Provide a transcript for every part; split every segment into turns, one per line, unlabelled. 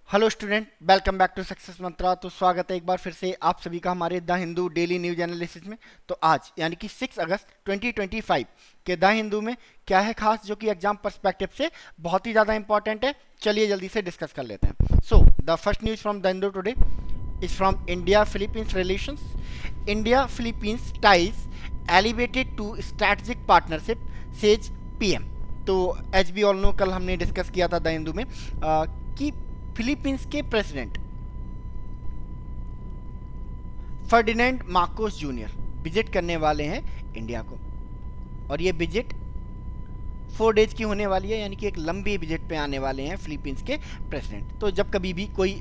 Hello student, welcome back to success mantra. तो स्वागत है एक बार फिर से आप सभी का हमारे the Hindu daily news analysis में। तो आज यानी कि 6 अगस्त 2025 के द हिंदू में क्या है खास जो कि एग्जाम पर्सपेक्टिव से बहुत ही ज़्यादा इंपॉर्टेंट है। चलिए जल्दी से डिस्कस कर लेते हैं। So the first news from the Hindu today is from India Philippines relations. India Philippines ties elevated to strategic partnership says PM. तो एच बी ऑल नो, कल हमने डिस्कस किया था द हिंदू में कि फिलीपींस के president Ferdinand Marcos junior visit करने वाले हैं इंडिया को, और ये विजिट 4 डेज की होने वाली है, यानी कि एक लंबी विजिट पे आने वाले हैं फिलीपींस के प्रेसिडेंट। तो जब कभी भी कोई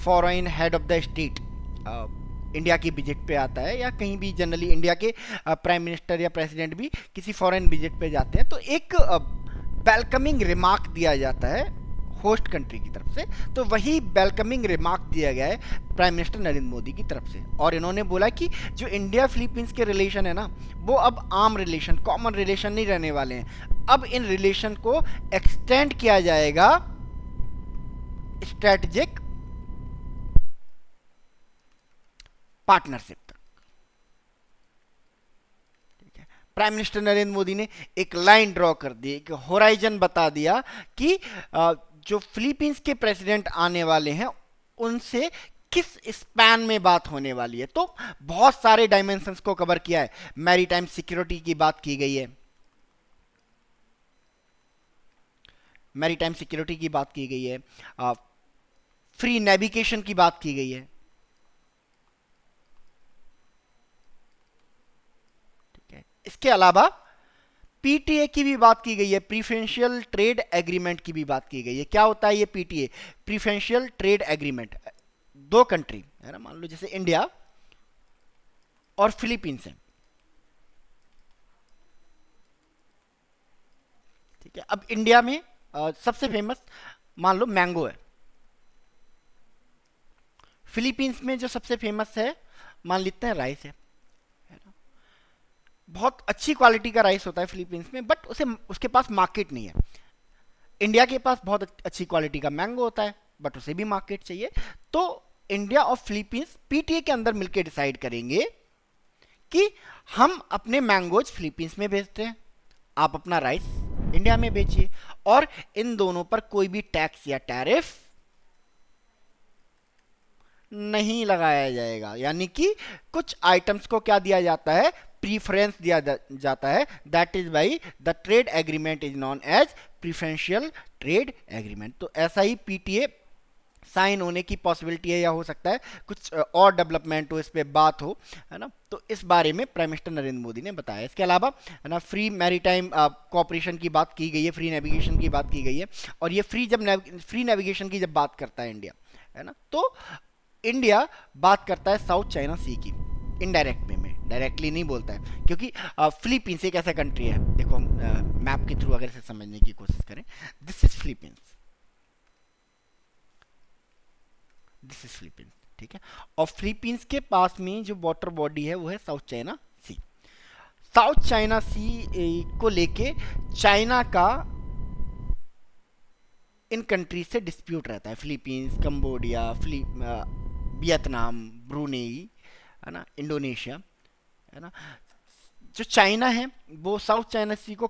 foreign head of the state India की विजिट पे आता है, या कहीं भी जनरली इंडिया के प्राइम मिनिस्टर या प्रेसिडेंट भी किसी फॉरेन विजिट पे जाते हैं, तो एक वेलकमिंग रिमार्क दिया जाता है होस्ट कंट्री की तरफ से। तो वही वेलकमिंग रिमार्क दिया गया है प्राइम मिनिस्टर नरेंद्र मोदी की तरफ से, और इन्होंने बोला कि जो इंडिया फिलीपींस के रिलेशन है ना, वो अब आम रिलेशन, कॉमन रिलेशन नहीं रहने वाले हैं। अब इन रिलेशन को एक्सटेंड किया जाएगा स्ट्रेटेजिक पार्टनरशिप तक। प्राइम मिनिस्टर नरेंद्र मोदी ने एक लाइन ड्रॉ कर दी, एक होराइजन बता दिया कि जो फिलीपींस के प्रेसिडेंट आने वाले हैं उनसे किस स्पैन में बात होने वाली है। तो बहुत सारे डायमेंशंस को कवर किया है। मैरीटाइम सिक्योरिटी की बात की गई है, मैरीटाइम सिक्योरिटी की बात की गई है, फ्री नेविगेशन की बात की गई है, ठीक है। इसके अलावा पीटीए की भी बात की गई है, प्रीफरेंशियल ट्रेड एग्रीमेंट की भी बात की गई है। क्या होता है ये पीटीए, प्रीफरेंशियल ट्रेड एग्रीमेंट? दो कंट्री है ना, मान लो जैसे इंडिया और फिलीपींस है, ठीक है। अब इंडिया में सबसे फेमस मान लो मैंगो है, फिलीपींस में जो सबसे फेमस है मान लेते हैं राइस है ना? बहुत अच्छी क्वालिटी का राइस होता है फिलीपींस में, बट उसे उसके पास मार्केट नहीं है। इंडिया के पास बहुत अच्छी क्वालिटी का मैंगो होता है, बट उसे भी मार्केट चाहिए। तो इंडिया और फिलीपींस पीटीए के अंदर मिलकर डिसाइड करेंगे कि हम अपने मैंगोज फिलीपींस में भेजते हैं, आप अपना राइस इंडिया में बेचिए, और इन दोनों पर कोई भी टैक्स या टैरिफ नहीं लगाया जाएगा। यानी कि कुछ आइटम्स को क्या दिया जाता है, प्रीफरेंस दिया जाता है। That is by the trade agreement is known as preferential trade agreement. तो ऐसा ही पीटीए साइन होने की पॉसिबिलिटी है, या हो सकता है कुछ और डेवलपमेंट हो, इस पे बात हो, है ना। तो इस बारे में प्राइम मिनिस्टर नरेंद्र मोदी ने बताया। इसके अलावा है ना, फ्री मैरीटाइम कॉपरेशन की बात की गई है, फ्री नेविगेशन की बात की गई है। और ये फ्री नेविगेशन की जब बात करता है इंडिया, है ना, तो इंडिया बात करता है साउथ चाइना सी की इनडायरेक्ट वे में, डायरेक्टली नहीं बोलता है, क्योंकि फिलीपींस एक ऐसा कंट्री है, देखो हम मैप के थ्रू अगर इसे समझने की कोशिश करें, this is Philippines, this is Philippines, ठीक है। और फिलीपींस के पास में जो वाटर बॉडी है वो है साउथ चाइना सी। साउथ चाइना सी को लेके चाइना का इन कंट्रीज से डिस्प्यूट रहता है, फिलीपींस, कंबोडिया, वियतनाम, ब्रूनेई, है ना, इंडोनेशिया, है ना। जो चाइना है वो साउथ चाइना सी को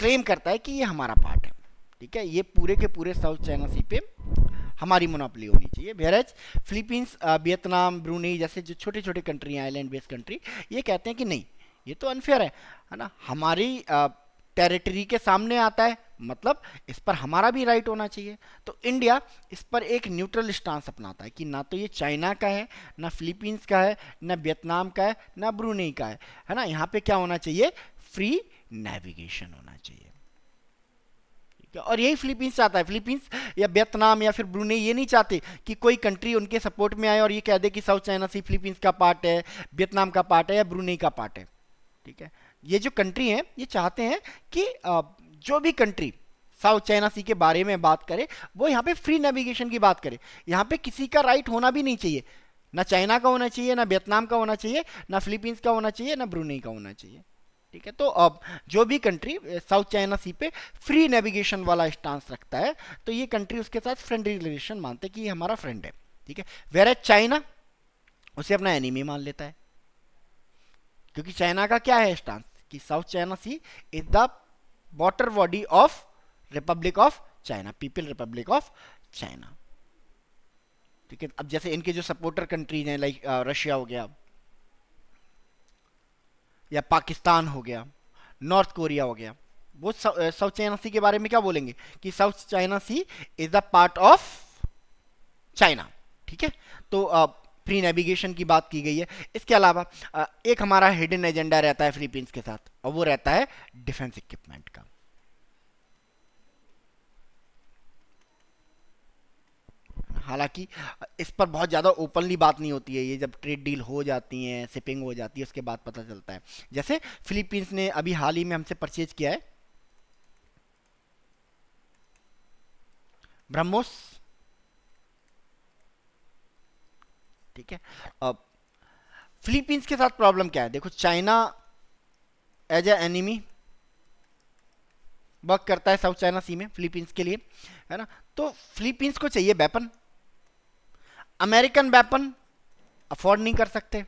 क्लेम करता है कि ये हमारा पार्ट है, ठीक है, ये पूरे के पूरे साउथ चाइना सी पे हमारी मोनोपोली होनी चाहिए। वेयरएज फिलीपींस, वियतनाम, ब्रूनेई जैसे जो छोटे छोटे कंट्री हैं, आइलैंड बेस्ड कंट्री, ये कहते हैं कि नहीं, ये तो अनफेयर है ना, हमारी टेरिटरी के सामने आता है, मतलब इस पर हमारा भी राइट होना चाहिए। तो इंडिया इस पर एक न्यूट्रल स्टांस अपनाता है कि ना तो ये चाइना का है, ना फिलीपींस का है, ना वियतनाम का है, ना ब्रूनेई का है ना। यहाँ पे क्या होना चाहिए, फ्री नेविगेशन होना चाहिए। और यही फिलीपींस चाहता है। फिलीपींस या वियतनाम या फिर ब्रूनेई ये नहीं चाहते कि कोई कंट्री उनके सपोर्ट में आए और ये कह दे कि साउथ चाइना सी फिलीपींस का पार्ट है, वियतनाम का पार्ट है, या ब्रूनेई का पार्ट है, ठीक है। ये जो कंट्री है ये चाहते हैं कि जो भी कंट्री साउथ चाइना सी के बारे में बात करे वो यहाँ पे फ्री नेविगेशन की बात करे। यहाँ पे किसी का राइट होना भी नहीं चाहिए, ना चाइना का होना चाहिए, ना वियतनाम का होना चाहिए, ना फिलीपींस का होना चाहिए, ना ब्रूनेई का होना चाहिए, ठीक है, तो अब जो भी कंट्री साउथ चाइना सी पे फ्री नेविगेशन वाला स्टांस रखता है, तो ये कंट्री उसके साथ फ्रेंडली रिलेशन मानते हैं कि ये हमारा फ्रेंड है, ठीक है। वेयर एज चाइना उसे अपना एनिमी मान लेता है, क्योंकि चाइना का क्या है स्टांस कि South China Sea is the water body of Republic of China, People Republic of China, ठीक है। अब जैसे इनके जो सपोर्टर कंट्रीज हैं लाइक रशिया हो गया या पाकिस्तान हो गया, नॉर्थ कोरिया हो गया, वो साउथ चाइना सी के बारे में क्या बोलेंगे कि South China Sea is the part of China, ठीक है। तो फ्री नेविगेशन की बात की गई है। इसके अलावा एक हमारा हिडन एजेंडा रहता है फिलीपींस के साथ, और वो रहता है डिफेंस इक्विपमेंट का। हालांकि इस पर बहुत ज़्यादा ओपनली बात नहीं होती है, ये जब ट्रेड डील हो जाती हैं, शिपिंग हो जाती है, उसके बाद पता चलता है। जैसे फिलीपींस ने अभी हाल ही में हमसे परचेज किया है ब्रह्मोस, ठीक है। अब फिलीपींस के साथ प्रॉब्लम क्या है, देखो China as a enemy work करता है साउथ चाइना सी में फिलीपींस के लिए, है ना। तो फिलीपींस को चाहिए वेपन, अमेरिकन वेपन अफोर्ड नहीं कर सकते,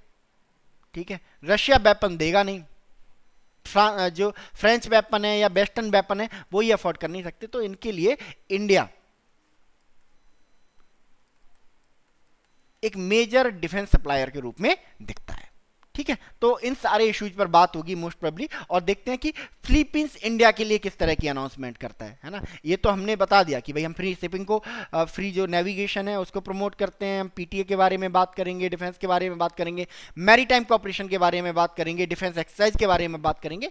ठीक है। रशिया वेपन देगा नहीं, जो फ्रेंच वेपन है या वेस्टर्न वेपन है वो ये अफोर्ड कर नहीं सकते, तो इनके लिए इंडिया एक मेजर डिफेंस सप्लायर के रूप में दिखता है, ठीक है। तो इन सारे इश्यूज पर बात होगी मोस्ट प्रोबेबली, और देखते हैं कि फिलीपींस इंडिया के लिए किस तरह की अनाउंसमेंट करता है ना। ये तो हमने बता दिया कि भाई हम फ्री शिपिंग को, फ्री जो नेविगेशन है उसको प्रमोट करते हैं, हम पीटीए के बारे में बात करेंगे, डिफेंस के बारे में बात करेंगे, मैरीटाइम कॉपरेशन के बारे में बात करेंगे, डिफेंस एक्सरसाइज के बारे में बात करेंगे।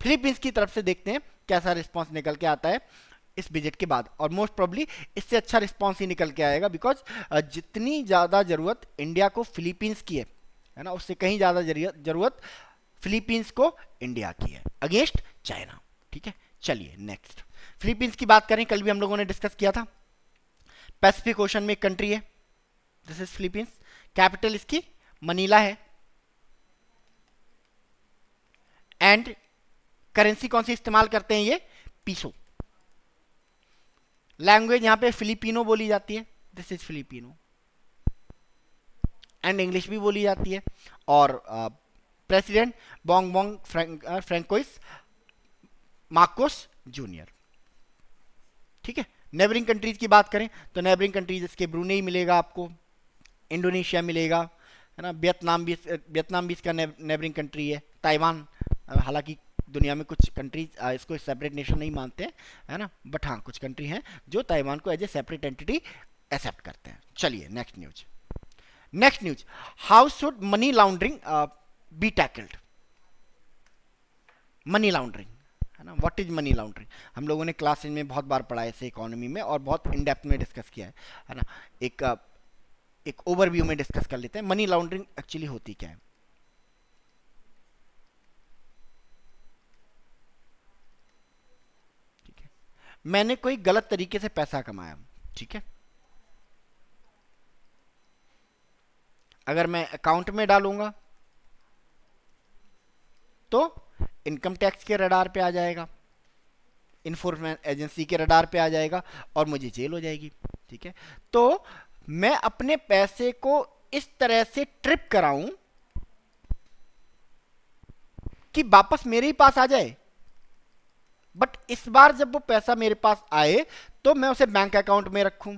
फिलीपींस की तरफ से देखते हैं कैसा रिस्पॉन्स निकल के आता है इस विजिट के बाद, और मोस्ट प्रोबेबली इससे अच्छा रिस्पॉन्स ही निकल के आएगा, बिकॉज जितनी ज़्यादा ज़रूरत इंडिया को फिलीपींस की है ना, उससे कहीं ज़्यादा ज़रूरत फिलीपींस को इंडिया की है अगेंस्ट चाइना, ठीक है। चलिए नेक्स्ट फिलीपींस की बात करें, कल भी हम लोगों ने डिस्कस किया था, पैसिफिक ओशन में एक कंट्री है, दिस इज फिलीपींस, कैपिटल इसकी मनीला है, एंड करेंसी कौन सी इस्तेमाल करते हैं ये, पीसो। लैंग्वेज यहां पे फिलिपिनो बोली जाती है, this is Filipino, and English भी बोली जाती है। और president Bong Bong François Marcos junior, ठीक है। नेबरिंग कंट्रीज की बात करें तो नेबरिंग कंट्रीज इसके ब्रूनेई मिलेगा आपको, इंडोनेशिया मिलेगा, है ना, वियतनाम भी इसका नेबरिंग कंट्री है, ताइवान, हालांकि दुनिया में कुछ कंट्रीज इसको सेपरेट नेशन नहीं मानते हैं, है ना, बट हाँ कुछ कंट्री हैं जो ताइवान को as a separate entity accept करते हैं। चलिए next news, how should money laundering be tackled. Money laundering, है ना, व्हाट इज मनी लॉन्ड्रिंग, हम लोगों ने क्लास में बहुत बार पढ़ा है इसे इकोनॉमी में, और बहुत इन डेप्थ में डिस्कस किया है ना। एक ओवरव्यू में डिस्कस कर लेते हैं मनी लॉन्ड्रिंग एक्चुअली होती क्या है। ठीक है, मैंने कोई गलत तरीके से पैसा कमाया, ठीक है, अगर मैं अकाउंट में डालूंगा तो इनकम टैक्स के रडार पे आ जाएगा, इन्फोर्समेंट एजेंसी के रडार पे आ जाएगा, और मुझे जेल हो जाएगी, ठीक है। तो मैं अपने पैसे को इस तरह से ट्रिप कराऊं कि वापस मेरे ही पास आ जाए, बट इस बार जब वो पैसा मेरे पास आए तो मैं उसे बैंक अकाउंट में रखूं,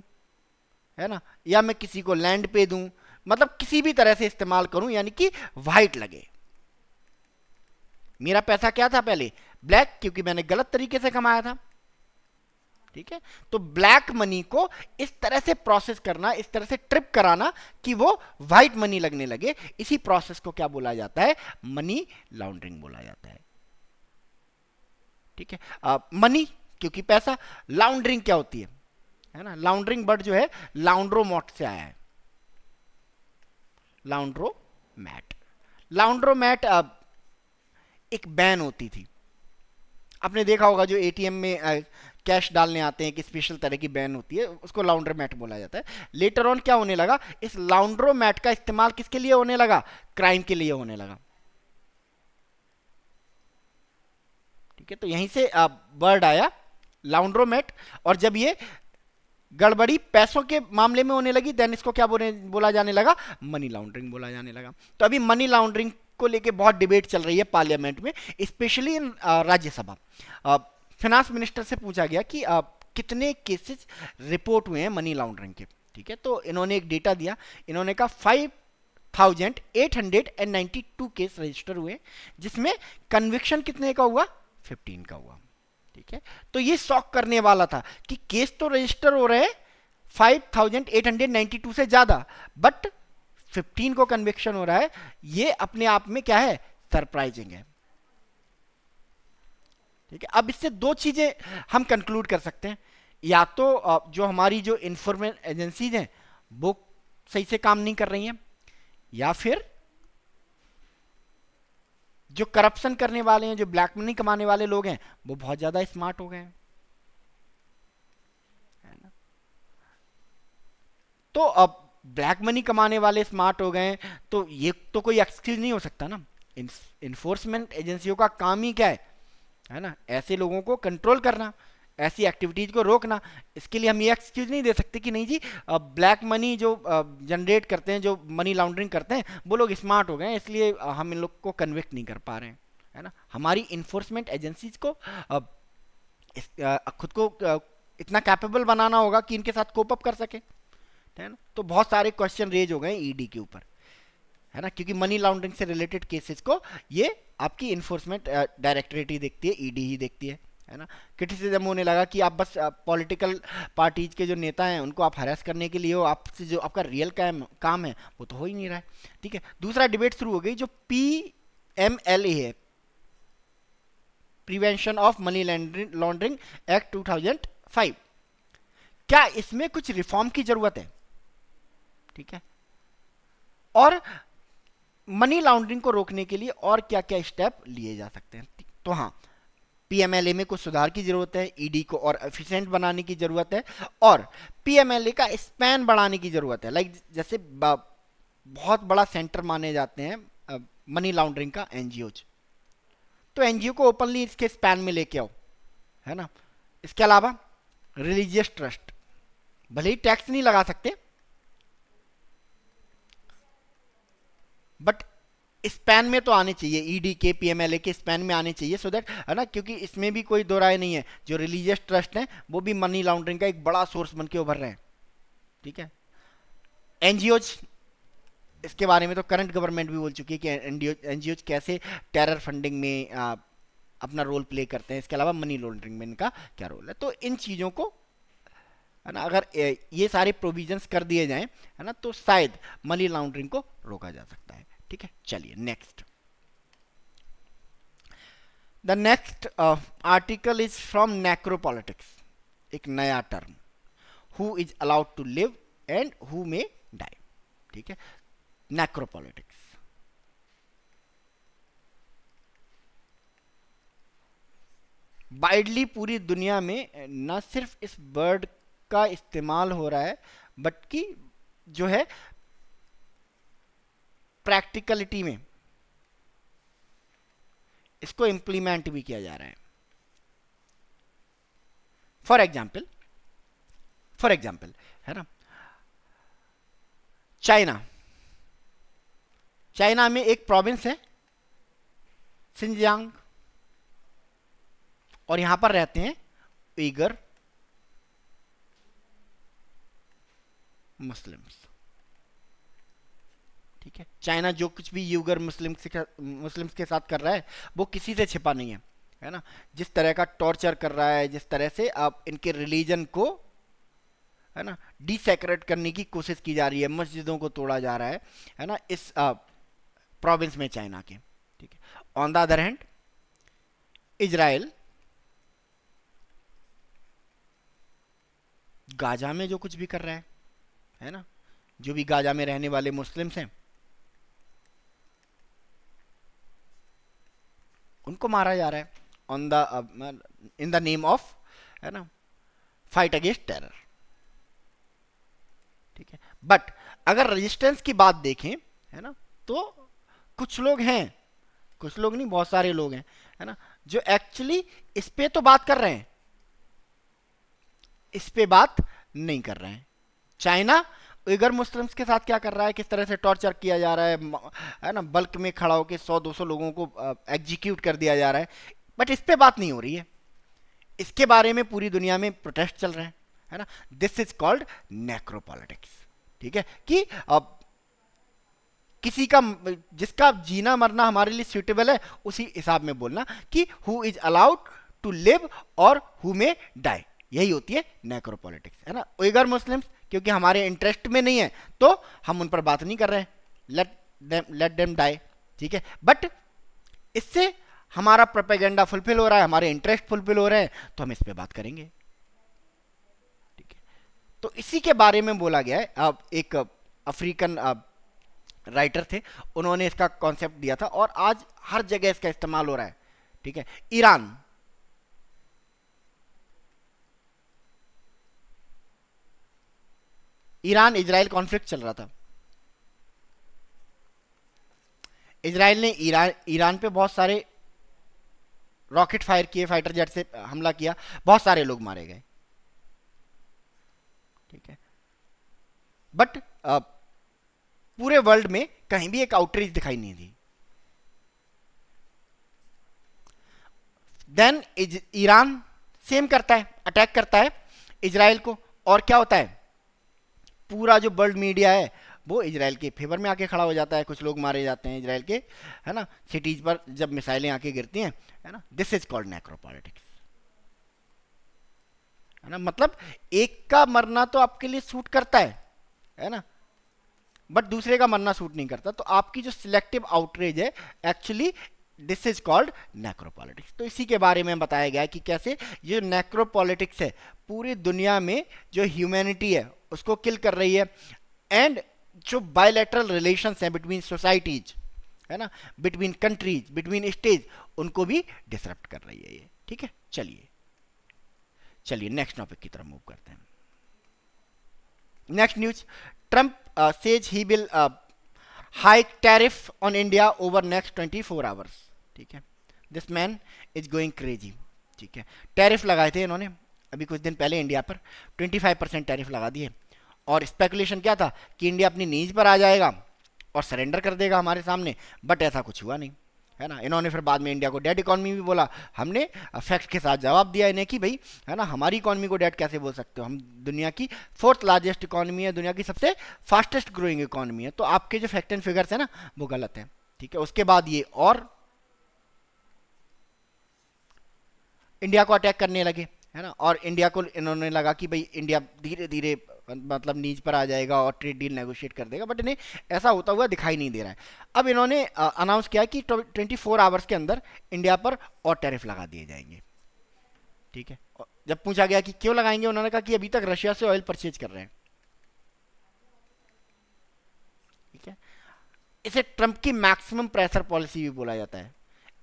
है ना, या मैं किसी को लैंड पे दूं, मतलब किसी भी तरह से इस्तेमाल करूं, यानी कि वाइट लगे। मेरा पैसा क्या था पहले, ब्लैक, क्योंकि मैंने गलत तरीके से कमाया था, ठीक है। तो ब्लैक मनी को इस तरह से प्रोसेस करना, इस तरह से ट्रिप कराना कि वो व्हाइट मनी लगने लगे, इसी प्रोसेस को क्या बोला जाता है, मनी लॉन्ड्रिंग बोला जाता है, ठीक है। मनी क्योंकि पैसा, लॉन्ड्रिंग क्या होती है ना, लॉन्ड्रिंग वर्ड जो है लाउंड्रोमैट से आया है, लाउंड्रोमैट। लाउंड्रोमैट एक बैन होती थी, आपने देखा होगा जो एटीएम में कैश डालने आते हैं, कि स्पेशल तरह की बैन होती है, उसको लाउंड्रोमैट बोला जाता है। लेटर ऑन क्या होने लगा, इस लाउंड्रोमैट का इस्तेमाल किसके लिए होने लगा, क्राइम के लिए होने लगा, ठीक है, तो यहीं से वर्ड आया लाउंड्रोमेट। और जब ये गड़बड़ी पैसों के मामले में होने लगी, देन इसको क्या बोला जाने लगा, मनी लॉन्ड्रिंग बोला जाने लगा। तो अभी मनी लॉन्ड्रिंग को लेके बहुत डिबेट चल रही है पार्लियामेंट में, specially in Rajya Sabha. Finance minister से पूछा गया कि कितने केसेस रिपोर्ट हुए हैं मनी लॉन्ड्रिंग के। ठीक है, तो इन्होंने एक डेटा दिया, इन्होंने कहा 5892 केस रजिस्टर हुए, जिसमें कन्विक्शन कितने का हुआ, 15 का हुआ। ठीक है, तो ये शॉक करने वाला था कि केस तो रजिस्टर हो रहे हैं 5892 से ज्यादा, बट 15 को कन्विक्शन हो रहा है। ये अपने आप में क्या है, सरप्राइजिंग है। ठीक है, अब इससे दो चीजें हम कंक्लूड कर सकते हैं, या तो जो हमारी जो इन्फॉर्मेशन एजेंसीज हैं वो सही से काम नहीं कर रही हैं, या फिर जो करप्शन करने वाले हैं, जो ब्लैक मनी कमाने वाले लोग हैं, वो बहुत ज्यादा स्मार्ट हो गए हैं। तो अब ब्लैक मनी कमाने वाले स्मार्ट हो गए हैं, तो ये तो कोई एक्सक्यूज नहीं हो सकता ना। इन्फोर्समेंट एजेंसियों का काम ही क्या है ना, ऐसे लोगों को कंट्रोल करना, ऐसी एक्टिविटीज को रोकना। इसके लिए हम ये एक्सक्यूज नहीं दे सकते कि नहीं जी ब्लैक मनी जो जनरेट करते हैं, जो मनी लॉन्ड्रिंग करते हैं, वो लोग स्मार्ट हो गए हैं, इसलिए हम इन लोग को कन्विक्ट नहीं कर पा रहे हैं, है ना। हमारी इन्फोर्समेंट एजेंसीज को खुद को इतना कैपेबल बनाना होगा कि इनके साथ कोप अप कर सके, है ना। तो बहुत सारे क्वेश्चन रेज हो गए ईडी के ऊपर, है ना, क्योंकि मनी लॉन्ड्रिंग से रिलेटेड केसेस को ये आपकी इन्फोर्समेंट डायरेक्टरेट ही देखती है, ईडी ही देखती है ना। क्रिटिसिज्म होने लगा कि आप बस पॉलिटिकल पार्टीज के जो नेता हैं उनको आप हरास करने के लिए हो, आपसे जो आपका रियल काम है वो तो हो ही नहीं रहा है। ठीक है, दूसरा डिबेट शुरू हो गई, जो PMLA है, prevention of money laundering act 2005, क्या इसमें कुछ रिफॉर्म की जरूरत है। ठीक है, और मनी लॉन्ड्रिंग को रोकने के लिए और क्या क्या स्टेप लिए जा सकते हैं। तो हाँ, PMLA में कुछ सुधार की जरूरत है, ईडी को और एफिशिएंट बनाने की जरूरत है, और PMLA का स्पैन बढ़ाने की जरूरत है। लाइक जैसे बहुत बड़ा सेंटर माने जाते हैं मनी लॉन्ड्रिंग का एनजीओज, तो एनजीओ को ओपनली इसके स्पैन में लेके आओ, है ना। इसके अलावा रिलीजियस ट्रस्ट, भले ही टैक्स नहीं लगा सकते, बट स्पैन में तो आने चाहिए, ईडी के PMLA के स्पैन में आने चाहिए, सो दैट, है ना, क्योंकि इसमें भी कोई दो राय नहीं है, जो रिलीजियस ट्रस्ट हैं वो भी मनी लॉन्ड्रिंग का एक बड़ा सोर्स बन के उभर रहे हैं। ठीक है, एनजीओज, इसके बारे में तो करंट गवर्नमेंट भी बोल चुकी है कि एनजीओज कैसे टेरर फंडिंग में अपना रोल प्ले करते हैं। इसके अलावा मनी लॉन्ड्रिंग में इनका क्या रोल है। तो इन चीजों को, है ना, अगर ये सारे प्रोविजंस कर दिए जाएं, है ना, तो शायद मनी लॉन्ड्रिंग को रोका जा सकता है। ठीक है, चलिए next. The next article is from necropolitics, एक नया term, who is allowed to live and who may die. ठीक है, नेक्रोपॉलिटिक्स, वाइडली पूरी दुनिया में न सिर्फ इस वर्ड का इस्तेमाल हो रहा है, बट कि जो है प्रैक्टिकलिटी में इसको इंप्लीमेंट भी किया जा रहा है। फॉर एग्जाम्पल, है ना, चाइना में एक प्रोविंस है सिंजियांग, और यहां पर रहते हैं उइगर मुस्लिम्स। ठीक है, चाइना जो कुछ भी यूगर मुस्लिम्स के साथ कर रहा है वो किसी से छिपा नहीं है ना। जिस तरह का टॉर्चर कर रहा है, जिस तरह से आप इनके रिलीजन को, है ना, डिसेक्रेट करने की कोशिश की जा रही है, मस्जिदों को तोड़ा जा रहा है ना, इस प्रोविंस में चाइना के। ठीक है, on the other hand Israel Gaza में जो कुछ भी कर रहा है ना, जो भी गाजा में रहने वाले मुस्लिम्स हैं उनको मारा जा रहा है on the in the name of, है ना, फाइट अगेंस्ट टेरर। ठीक है, बट अगर रेजिस्टेंस की बात देखें, है ना, तो कुछ लोग हैं, कुछ लोग नहीं, बहुत सारे लोग हैं, है ना, जो एक्चुअली इस पे तो बात कर रहे हैं, इस पे बात नहीं कर रहे हैं। चाइना उइगर मुस्लिम्स के साथ क्या कर रहा है, किस तरह से टॉर्चर किया जा रहा है ना, बल्क में खड़ा होकर 100-200 लोगों को एग्जीक्यूट कर दिया जा रहा है, बट इस पे बात नहीं हो रही है। इसके बारे में पूरी दुनिया में प्रोटेस्ट चल रहे हैं, है ना। This is called necropolitics. ठीक है, कि अब किसी का, जिसका जीना मरना हमारे लिए सुटेबल है उसी हिसाब में बोलना कि who is allowed to live और हु में डाई, यही होती है नेक्रोपॉलिटिक्स, है ना। उइगर मुस्लिम्स क्योंकि हमारे इंटरेस्ट में नहीं है तो हम उन पर बात नहीं कर रहे हैं, लेट देम डाई, ठीक है। बट इससे हमारा प्रोपेगेंडा फुलफिल हो रहा है, हमारे इंटरेस्ट फुलफिल हो रहे हैं, तो हम इस पे बात करेंगे, ठीक है। तो इसी के बारे में बोला गया है। अब एक अफ्रीकन राइटर थे, उन्होंने इसका कॉन्सेप्ट दिया था और आज हर जगह इसका इस्तेमाल हो रहा है, ठीक है। ईरान इजराइल कॉन्फ्लिक्ट चल रहा था। इजराइल ने ईरान पे बहुत सारे रॉकेट फायर किए, फाइटर जेट से हमला किया, बहुत सारे लोग मारे गए, ठीक है। बट पूरे वर्ल्ड में कहीं भी एक आउटरीच दिखाई नहीं दी। देन ईरान सेम करता है, अटैक करता है इजराइल को, और क्या होता है, पूरा जो वर्ल्ड मीडिया है वो इजराइल के फेवर में आके खड़ा हो जाता है, कुछ लोग मारे जाते हैं इजराइल के, है ना, सिटीज पर जब मिसाइलें आके गिरती हैं, है ना। दिस इज कॉल्ड नेक्रोपॉलिटिक्स, है ना। मतलब एक का मरना तो आपके लिए सूट करता है ना, बट दूसरे का मरना सूट नहीं करता, तो आपकी जो सिलेक्टिव आउटरेज है एक्चुअली दिस इज कॉल्ड नेक्रोपॉलिटिक्स। तो इसी के बारे में बताया गया है कि कैसे ये नेक्रोपॉलिटिक्स है पूरी दुनिया में जो ह्यूमैनिटी है उसको किल कर रही है, एंड जो बायलैटरल रिलेशंस हैं बिटवीन सोसाइटीज, है ना, बिटवीन कंट्रीज, बिटवीन स्टेज, उनको भी डिसरप्ट कर रही है ये, ठीक है। चलिए नेक्स्ट टॉपिक की तरफ मूव करते हैं। Next news, Trump says he will hike tariff on India over next 24 hours, ठीक है। This man is going crazy, ठीक है। टैरिफ लगाए थे इन्होंने अभी कुछ दिन पहले इंडिया पर, 25% टैरिफ लगा दिए, और स्पेकुलेशन क्या था कि इंडिया अपनी नीज पर आ जाएगा और सरेंडर कर देगा हमारे सामने, बट ऐसा कुछ हुआ नहीं, है ना। इन्होंने फिर बाद में इंडिया को डेड इकोनॉमी भी बोला, हमने फैक्ट के साथ जवाब दिया इन्हें कि भाई, है ना, हमारी इकोनॉमी को डेड कैसे बोल सकते हो, हम दुनिया की 4th लार्जेस्ट इकोनॉमी है, दुनिया की सबसे फास्टेस्ट ग्रोइंग इकोनॉमी है, तो आपके जो फैक्ट एंड फिगर्स है ना वो गलत है, ठीक है। उसके बाद ये और इंडिया को अटैक करने लगे, है ना, और इंडिया को इन्होंने लगा कि भाई इंडिया धीरे धीरे मतलब नीच पर आ जाएगा और ट्रेड डील नेगोशिएट कर देगा, बट इन्हें ऐसा होता हुआ दिखाई नहीं दे रहा है। अब इन्होंने अनाउंस किया कि 24 आवर्स के अंदर इंडिया पर और टैरिफ लगा दिए जाएंगे, ठीक है। जब पूछा गया कि क्यों लगाएंगे, उन्होंने कहा कि अभी तक रशिया से ऑयल परचेज कर रहे हैं, ठीक है। इसे ट्रंप की मैक्सिमम प्रेशर पॉलिसी भी बोला जाता है,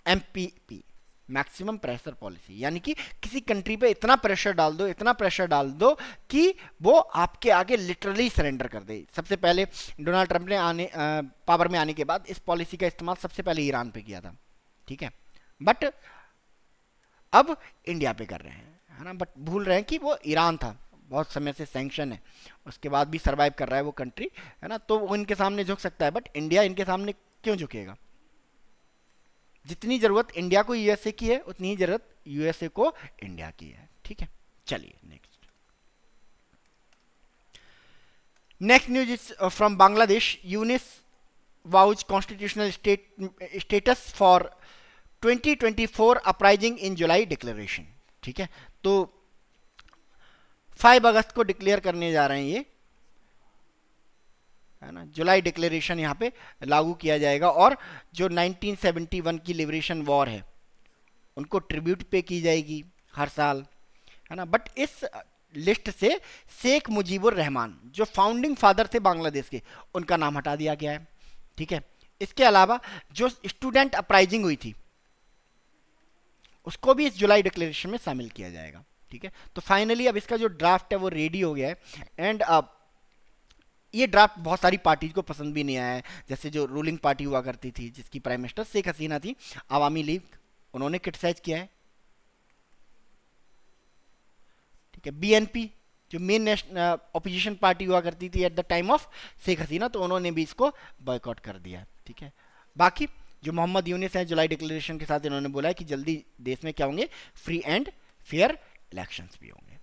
एमपीपी, मैक्सिमम प्रेशर पॉलिसी, यानी कि किसी कंट्री पे इतना प्रेशर डाल दो, इतना प्रेशर डाल दो कि वो आपके आगे लिटरली सरेंडर कर दे। सबसे पहले डोनाल्ड ट्रंप ने पावर में आने के बाद इस पॉलिसी का इस्तेमाल सबसे पहले ईरान पे किया था, ठीक है, बट अब इंडिया पे कर रहे हैं, है ना। बट भूल रहे हैं कि वो ईरान था, बहुत समय से सैंक्शन है, उसके बाद भी सर्वाइव कर रहा है वो कंट्री, है ना, तो वो इनके सामने झुक सकता है, बट इंडिया इनके सामने क्यों झुकेगा। जितनी जरूरत इंडिया को यूएसए की है उतनी ही जरूरत यूएसए को इंडिया की है, ठीक है। चलिए next news is from Bangladesh. Yunus vows constitutional status for 2024 uprising in July declaration, ठीक है। तो 5 अगस्त को डिक्लेयर करने जा रहे हैं ये, है ना, जुलाई डिक्लेरेशन यहाँ पे लागू किया जाएगा, और जो 1971 की लिबरेशन वॉर है उनको ट्रिब्यूट पे की जाएगी हर साल, है ना। बट इस लिस्ट से शेख मुजीबुर रहमान जो फाउंडिंग फादर थे बांग्लादेश के, उनका नाम हटा दिया गया है, ठीक है। इसके अलावा जो स्टूडेंट अपराइजिंग हुई थी उसको भी इस जुलाई डिक्लेरेशन में शामिल किया जाएगा, ठीक है। तो फाइनली अब इसका जो ड्राफ्ट है वो रेडी हो गया है, एंड अब ये ड्राफ्ट बहुत सारी पार्टीज को पसंद भी नहीं आया है, जैसे जो रूलिंग पार्टी हुआ करती थी जिसकी प्राइम मिनिस्टर शेख हसीना थी, अवामी लीग, उन्होंने क्रिटिसाइज किया है। ठीक है, बीएनपी जो मेन नेशनल ऑपोजिशन पार्टी हुआ करती थी at the time of Sheikh Hasina, तो उन्होंने भी इसको बॉयकॉट कर दिया। ठीक है, बाकी जो मोहम्मद यूनिस है, जुलाई डिक्लेरेशन के साथ इन्होंने बोला है कि जल्दी देश में क्या होंगे, फ्री एंड फेयर इलेक्शंस भी होंगे।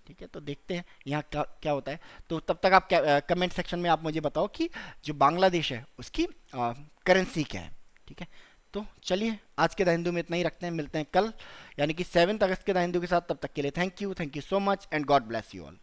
ठीक है, तो देखते हैं यहाँ क्या क्या होता है। तो तब तक आप कमेंट सेक्शन में आप मुझे बताओ कि जो बांग्लादेश है उसकी करेंसी क्या है। ठीक है, तो चलिए आज के द हिंदू में इतना ही रखते हैं, मिलते हैं कल यानी कि 7 अगस्त के द हिंदू के साथ। तब तक के लिए thank you so much and God bless you all.